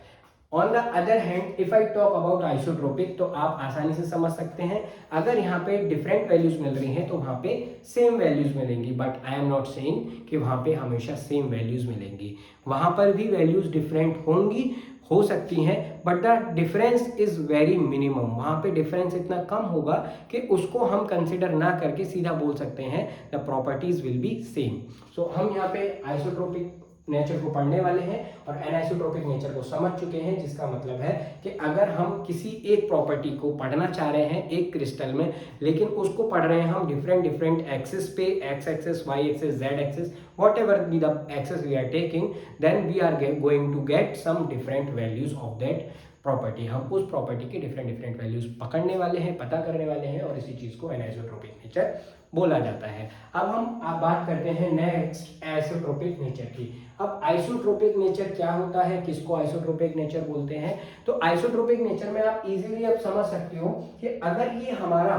On the other hand if I talk about isotropic, तो आप आसानी से समझ सकते हैं, अगर यहाँ पे डिफरेंट वैल्यूज मिल रही हैं तो वहाँ पे सेम वैल्यूज मिलेंगी, but I am not saying कि वहाँ पे हमेशा सेम वैल्यूज मिलेंगी। वहाँ पर भी वैल्यूज डिफरेंट होंगी, हो सकती हैं, but the difference is very minimum. वहाँ पे डिफरेंस इतना कम होगा कि उसको हम कंसिडर ना करके सीधा बोल सकते हैं the properties will be same. So हम यहाँ पे आइसोट्रोपिक नेचर को पढ़ने वाले हैं और एनाइसोट्रोपिक नेचर को समझ चुके हैं, जिसका मतलब है कि अगर हम किसी एक प्रॉपर्टी को पढ़ना चाह रहे हैं एक क्रिस्टल में, लेकिन उसको पढ़ रहे हैं हम डिफरेंट एक्सिस पे, x axis, y axis, z axis, whatever be the axis we are taking, then we are going to get some different values of that property. हम उस प्रॉपर्टी के डिफरेंट वैल्यूज पकड़ने वाले हैं, पता करने वाले हैं, और इसी चीज को एनाइसोट्रोपिक नेचर बोला जाता है। अब हम बात करते हैं नेक्स्ट आइसोट्रोपिक नेचर की। अब आइसोट्रोपिक नेचर क्या होता है, किसको आइसोट्रोपिक नेचर बोलते हैं? तो आइसोट्रोपिक नेचर में आप इजीली अब समझ सकते हो कि अगर ये हमारा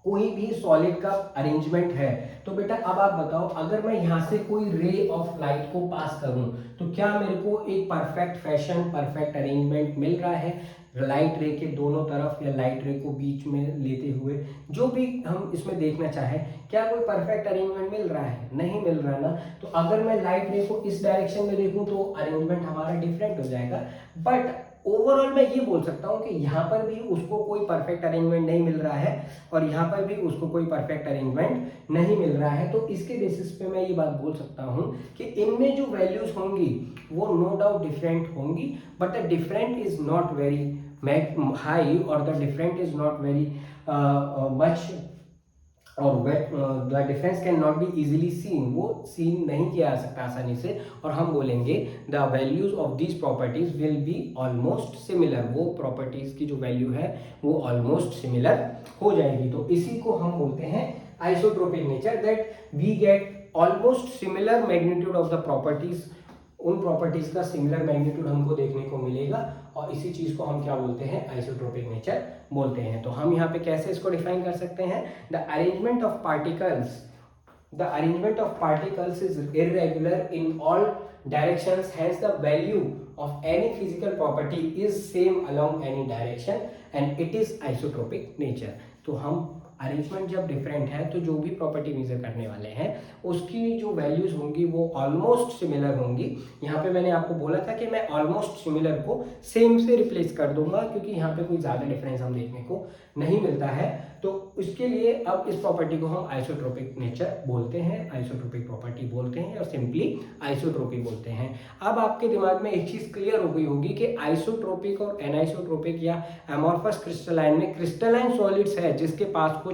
कोई भी सॉलिड का अरेंजमेंट है, तो बेटा अब आप बताओ, अगर मैं यहाँ से कोई रे ऑफ लाइट को पास करूं तो क्या मेरे को एक परफेक्ट फैशन, परफेक्ट अरेंजमेंट मिल रहा है लाइट रे के दोनों तरफ या लाइट रे को बीच में लेते हुए? जो भी हम इसमें देखना चाहें, क्या कोई परफेक्ट अरेंजमेंट मिल रहा है? नहीं मिल रहा ना। तो अगर मैं लाइट रे को इस डायरेक्शन में देखूं तो अरेंजमेंट हमारा डिफरेंट हो जाएगा, बट ओवरऑल मैं ये बोल सकता हूँ कि यहाँ पर भी उसको कोई परफेक्ट अरेंजमेंट नहीं मिल रहा है और यहाँ पर भी उसको कोई परफेक्ट अरेंजमेंट नहीं मिल रहा है। तो इसके बेसिस पे मैं ये बात बोल सकता हूँ कि इनमें जो वैल्यूज होंगी वो नो डाउट डिफरेंट होंगी, but the different is not very high और the different is not very much, और the difference can not be easily seen, वो सीन नहीं किया जा सकता आसानी से, और हम बोलेंगे the values of these properties will be almost similar. वो प्रॉपर्टीज की जो वैल्यू है वो ऑलमोस्ट सिमिलर हो जाएगी। तो इसी को हम बोलते हैं isotropic nature, that we get almost similar magnitude of the properties. उन प्रॉपर्टीज का सिमिलर मैग्नीट्यूड हमको देखने को मिलेगा और इसी चीज को हम क्या बोलते हैं, आइसोट्रोपिक नेचर बोलते हैं। तो हम यहाँ पे कैसे इसको डिफाइन कर सकते हैं, the arrangement of particles is irregular in all directions, hence the value of any physical property is same along any direction and it is isotropic nature। तो हम अरेंजमेंट जब डिफरेंट है तो जो भी प्रॉपर्टी मेजर करने वाले हैं उसकी जो वैल्यूज होंगी वो ऑलमोस्ट सिमिलर होंगी। यहाँ पे मैंने आपको बोला था कि मैं ऑलमोस्ट सिमिलर को सेम से रिप्लेस कर दूंगा, क्योंकि यहाँ पे कोई ज़्यादा डिफरेंस हम देखने को नहीं मिलता है। तो इसके लिए अब इस प्रॉपर्टी को हम आइसोट्रोपिक नेचर बोलते हैं, आइसोट्रोपिक प्रॉपर्टी बोलते हैं और सिंपली आइसोट्रोपिक बोलते हैं। अब आपके दिमाग में एक चीज़ क्लियर हो गई होगी कि आइसोट्रोपिक और एनाइसोट्रोपिक या एमॉर्फस क्रिस्टलाइन में क्रिस्टलाइन सॉलिड्स है जिसके पास कुछ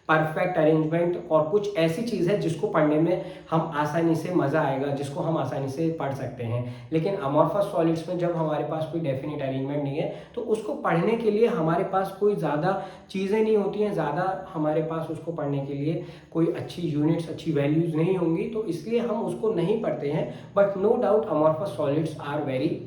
परफेक्ट अरेंजमेंट और कुछ ऐसी चीज़ है जिसको पढ़ने में हम आसानी से मज़ा आएगा, जिसको हम आसानी से पढ़ सकते हैं। लेकिन अमॉर्फस सॉलिड्स में जब हमारे पास कोई डेफिनेट अरेंजमेंट नहीं है तो उसको पढ़ने के लिए हमारे पास कोई ज़्यादा चीज़ें नहीं होती हैं, ज़्यादा हमारे पास उसको पढ़ने के लिए कोई अच्छी यूनिट्स, अच्छी वैल्यूज़ नहीं होंगी, तो इसलिए हम उसको नहीं पढ़ते हैं। But no doubt amorphous solids are very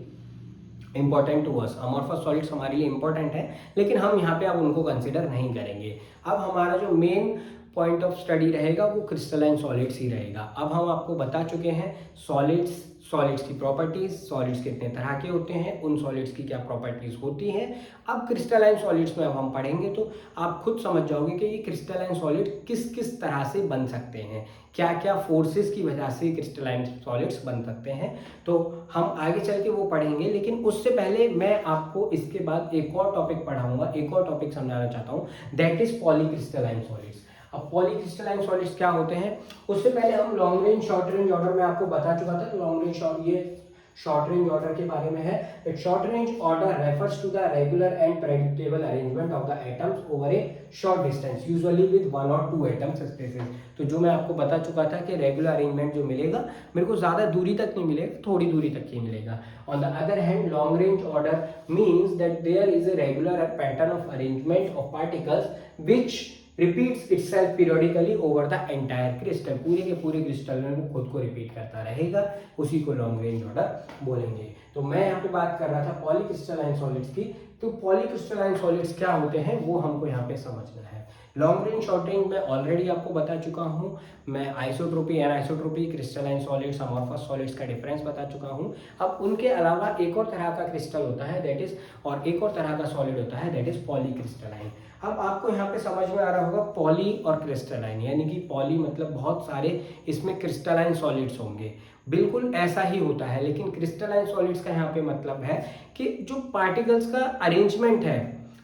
important to us. Amorphous solids हमारे लिए इंपॉर्टेंट है, लेकिन हम यहाँ पे अब उनको कंसिडर नहीं करेंगे। अब हमारा जो मेन पॉइंट ऑफ स्टडी रहेगा वो क्रिस्टलाइन सॉलिड्स ही रहेगा। अब हम आपको बता चुके हैं सॉलिड्स की प्रॉपर्टीज, सॉलिड्स कितने तरह के होते हैं, उन सॉलिड्स की क्या प्रॉपर्टीज होती हैं। अब क्रिस्टलाइन सॉलिड्स में अब हम पढ़ेंगे तो आप खुद समझ जाओगे कि ये क्रिस्टलाइन सॉलिड किस किस तरह से बन सकते हैं, क्या क्या फोर्सेस की वजह से क्रिस्टलाइन सॉलिड्स बन सकते हैं। तो हम आगे चल के वो पढ़ेंगे, लेकिन उससे पहले मैं आपको इसके बाद एक और टॉपिक पढ़ाऊंगा, एक और टॉपिक समझाना चाहता हूँ, दैट इज पॉलीक्रिस्टलाइन सॉलिड्स। अब पॉलीक्रिस्टलाइन सॉलिड्स क्या होते हैं, उससे पहले हम long range short range order में आपको बता चुका था। Long range short range order के बारे में है। एक short range order refers to the regular and predictable arrangement of the atoms over a short distance, usually with 1 और 2 एटम्स स्पेसेस। तो जो मैं आपको बता चुका था कि रेगुलर अरेंजमेंट जो मिलेगा मेरे को ज्यादा दूरी तक नहीं मिलेगा, थोड़ी दूरी तक ही मिलेगा। On the other hand long range order means that there is a regular pattern of arrangement of particles which repeats itself periodically over the entire crystal, पूरे के पूरे क्रिस्टल में वो खुद को रिपीट करता रहेगा, उसी को लॉन्ग रेंज ऑर्डर बोलेंगे। तो मैं यहाँ पे बात कर रहा था पॉलीक्रिस्टलाइन सॉलिड्स की। तो पॉलीक्रिस्टलाइन सॉलिड्स क्या होते हैं वो हमको यहाँ पे समझना है। लॉन्ग रेंज शॉर्ट रेंज में ऑलरेडी आपको बता चुका हूँ, मैं isotropy anisotropy crystalline solids amorphous solids का डिफरेंस बता चुका हूँ। अब उनके अलावा एक और तरह का क्रिस्टल होता है दैट इज, और एक और तरह का सॉलिड होता है दैट इज पॉलीक्रिस्टलाइन। अब आपको यहाँ पे समझ में आ रहा होगा पॉली और क्रिस्टलाइन, यानी कि पॉली मतलब बहुत सारे इसमें क्रिस्टलाइन सॉलिड्स होंगे, बिल्कुल ऐसा ही होता है। लेकिन क्रिस्टलाइन सॉलिड्स का यहाँ पे मतलब है कि जो पार्टिकल्स का अरेंजमेंट है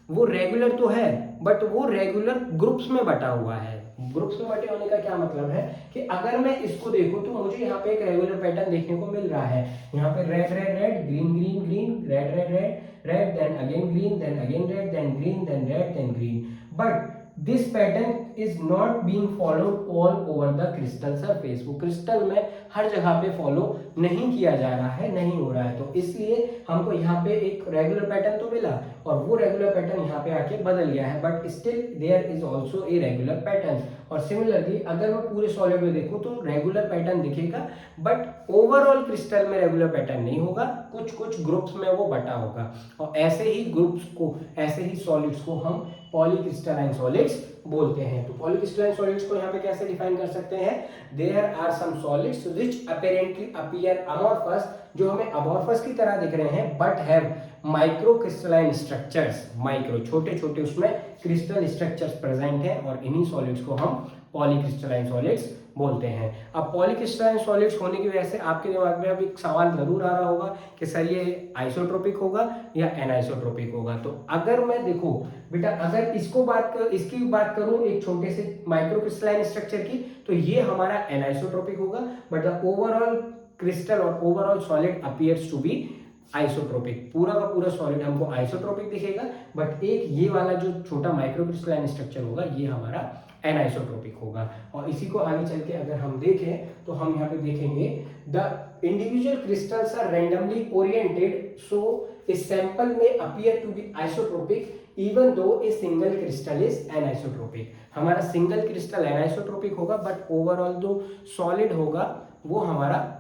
वो रेगुलर तो है बट वो रेगुलर ग्रुप्स में बटा हुआ है। ग्रुप्स में बटे होने का क्या मतलब है कि अगर मैं इसको देखूं तो मुझे यहाँ पे एक रेगुलर पैटर्न देखने को मिल रहा है। यहाँ पे red red red, green green green, red red red red, then again green, then again red, then green, then red, then green. But this pattern is not being followed all over the crystal surface, वो crystal में हर जगह पे follow नहीं किया जा रहा है, नहीं हो रहा है। तो इसलिए हमको यहाँ पे एक रेगुलर पैटर्न तो मिला और वो रेगुलर पैटर्न यहाँ पे आके बदल गया है, but still there is also a regular pattern. और सिमिलरली अगर मैं पूरे सॉलिड में देखूं तो रेगुलर पैटर्न दिखेगा बट ओवरऑल क्रिस्टल में रेगुलर पैटर्न नहीं होगा, कुछ कुछ ग्रुप्स में वो बटा होगा। और ऐसे ही ग्रुप्स को, ऐसे ही सॉलिड्स को हम पॉलीक्रिस्टलाइन सॉलिड्स बोलते हैं। तो पॉलीक्रिस्टलाइन सॉलिड्स को यहाँ पे कैसे डिफाइन कर सकते हैं, there are some solids which apparently appear amorphous, जो हमें अमॉर्फस की तरह दिख रहे हैं but have micro crystalline structures, micro छोटे छोटे उसमें क्रिस्टल स्ट्रक्चर्स प्रेजेंट हैं, और इन्हीं सॉलिड्स को हम पॉलीक्रिस्टलाइन सॉलिड्स बोलते हैं। अब पॉलीक्रिस्टलाइन सॉलिड्स होने की वजह से आपके दिमाग में अब एक सवाल जरूर आ रहा होगा कि सर ये आइसोट्रोपिक होगा या एनाइसोट्रोपिक होगा। तो अगर मैं देखो बेटा, अगर इसकी बात करूं एक छोटे से माइक्रो क्रिस्टलाइन स्ट्रक्चर की, तो ये हमारा एनाइसोट्रोपिक होगा, बट द ओवरऑल क्रिस्टल और overall solid appears to be isotropic. पूरा का पूरा सॉलिड हमको आइसोट्रोपिक दिखेगा, बट एक ये वाला जो छोटा माइक्रोक्रिस्टलाइन स्ट्रक्चर होगा ये हमारा एनाइसोट्रोपिक होगा। और इसी को आगे चल के अगर हम देखें तो हम यहाँ पे देखेंगे the individual crystals are randomly oriented, so a sample may appear to be isotropic even though a single crystal is anisotropic. हमारा सिंगल क्रिस्टल एनाइसोट्रोपिक होगा बट ओवरऑल जो सॉलिड होगा वो हमारा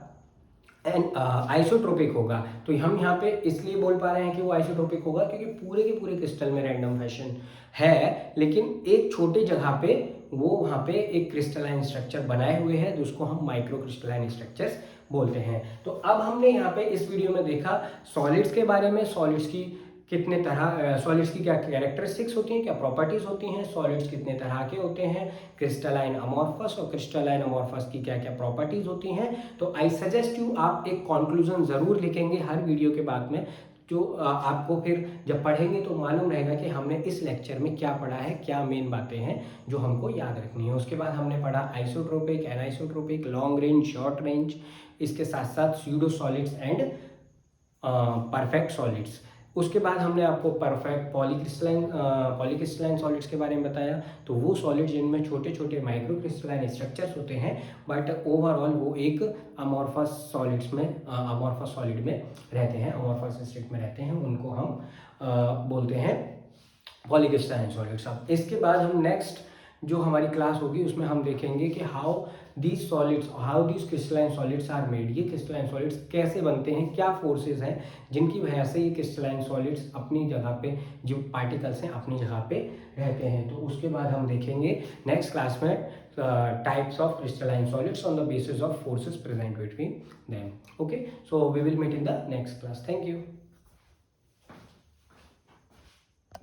आइसोट्रोपिक होगा। तो हम यहाँ पे इसलिए बोल पा रहे हैं कि वो आइसोट्रोपिक होगा क्योंकि पूरे के पूरे क्रिस्टल में रैंडम फैशन है, लेकिन एक छोटे जगह पे वो वहाँ पे एक क्रिस्टलाइन स्ट्रक्चर बनाए हुए हैं जिसको हम माइक्रो क्रिस्टलाइन स्ट्रक्चर्स बोलते हैं। तो अब हमने यहाँ पे इस वीडियो में देखा सॉलिड्स के बारे में, सॉलिड्स की कितने तरह, सॉलिड्स की क्या कैरेक्टरिस्टिक्स होती हैं, क्या प्रॉपर्टीज होती हैं, सॉलिड्स कितने तरह के होते हैं, क्रिस्टलाइन अमॉर्फस और क्रिस्टलाइन अमॉर्फस की क्या क्या प्रॉपर्टीज होती हैं। तो आई सजेस्ट यू आप एक कंक्लूजन जरूर लिखेंगे हर वीडियो के बाद में, जो आपको फिर जब पढ़ेंगे तो मालूम रहेगा कि हमने इस लेक्चर में क्या पढ़ा है, क्या मेन बातें हैं जो हमको याद रखनी है। उसके बाद हमने पढ़ा isotropic, anisotropic, long range, short range, इसके साथ साथ pseudo solids and perfect solids. उसके बाद हमने आपको परफेक्ट पॉलीक्रिस्टलाइन सॉलिड्स के बारे में बताया। तो वो सॉलिड्स जिनमें छोटे छोटे माइक्रो क्रिस्टलाइन स्ट्रक्चर्स होते हैं बट ओवरऑल वो एक अमॉर्फस सॉलिड्स में, अमॉर्फस सॉलिड में रहते हैं, अमॉर्फस स्टेट में रहते हैं, उनको हम बोलते हैं पॉलीक्रिस्टलाइन सॉलिड्स। अब इसके बाद हम नेक्स्ट जो हमारी क्लास होगी उसमें हम देखेंगे कि how these crystalline solids are made. ये क्रिस्टलाइन सॉलिड्स कैसे बनते हैं, क्या फोर्सेस हैं जिनकी वजह से ये क्रिस्टलाइन सॉलिड्स अपनी जगह पे, जो पार्टिकल्स हैं अपनी जगह पे रहते हैं। तो उसके बाद हम देखेंगे नेक्स्ट क्लास में types of crystalline solids on the basis of forces present between them. Okay, so we will meet in the next class. Thank you.